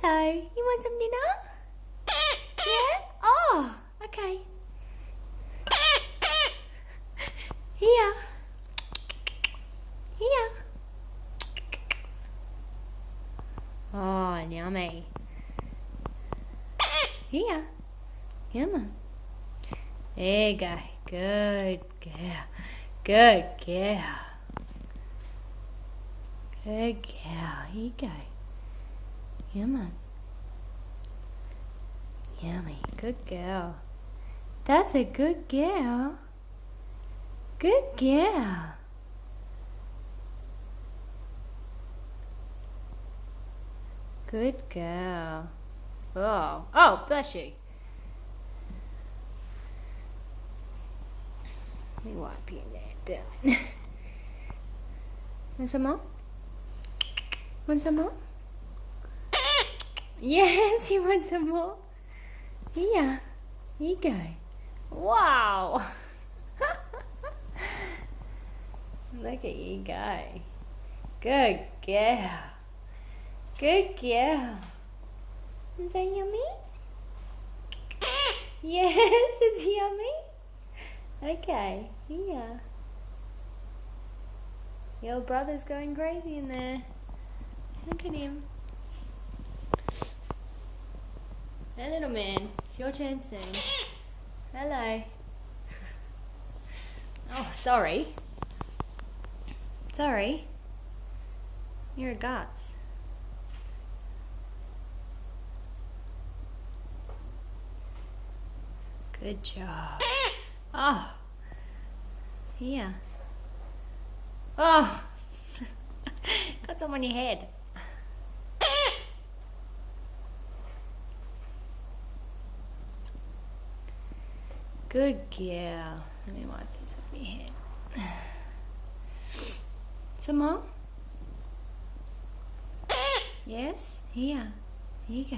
Hello. You want some dinner? Yeah? Oh, okay. Here. Here. Oh, yummy. Here. Come on. There you go. Good girl. Good girl. Good girl. Here you go. Come on. Yummy. Good girl. That's a good girl. Good girl. Good girl. Oh, oh, bless you. Let me wipe you there, darling. Want some more? Want some more? Yes, you want some more? Here. Here you go. Wow. Look at you go. Good girl. Good girl. Is that yummy? Yes, it's yummy. Okay, here. Your brother's going crazy in there. Look at him. Hey, little man. It's your turn soon. Hello. Oh, sorry. Sorry. You're a guts. Good job. Oh. Here. Oh. Got some on your head. Good girl. Let me wipe this off your head. Some more? Yes? Here. Here you go.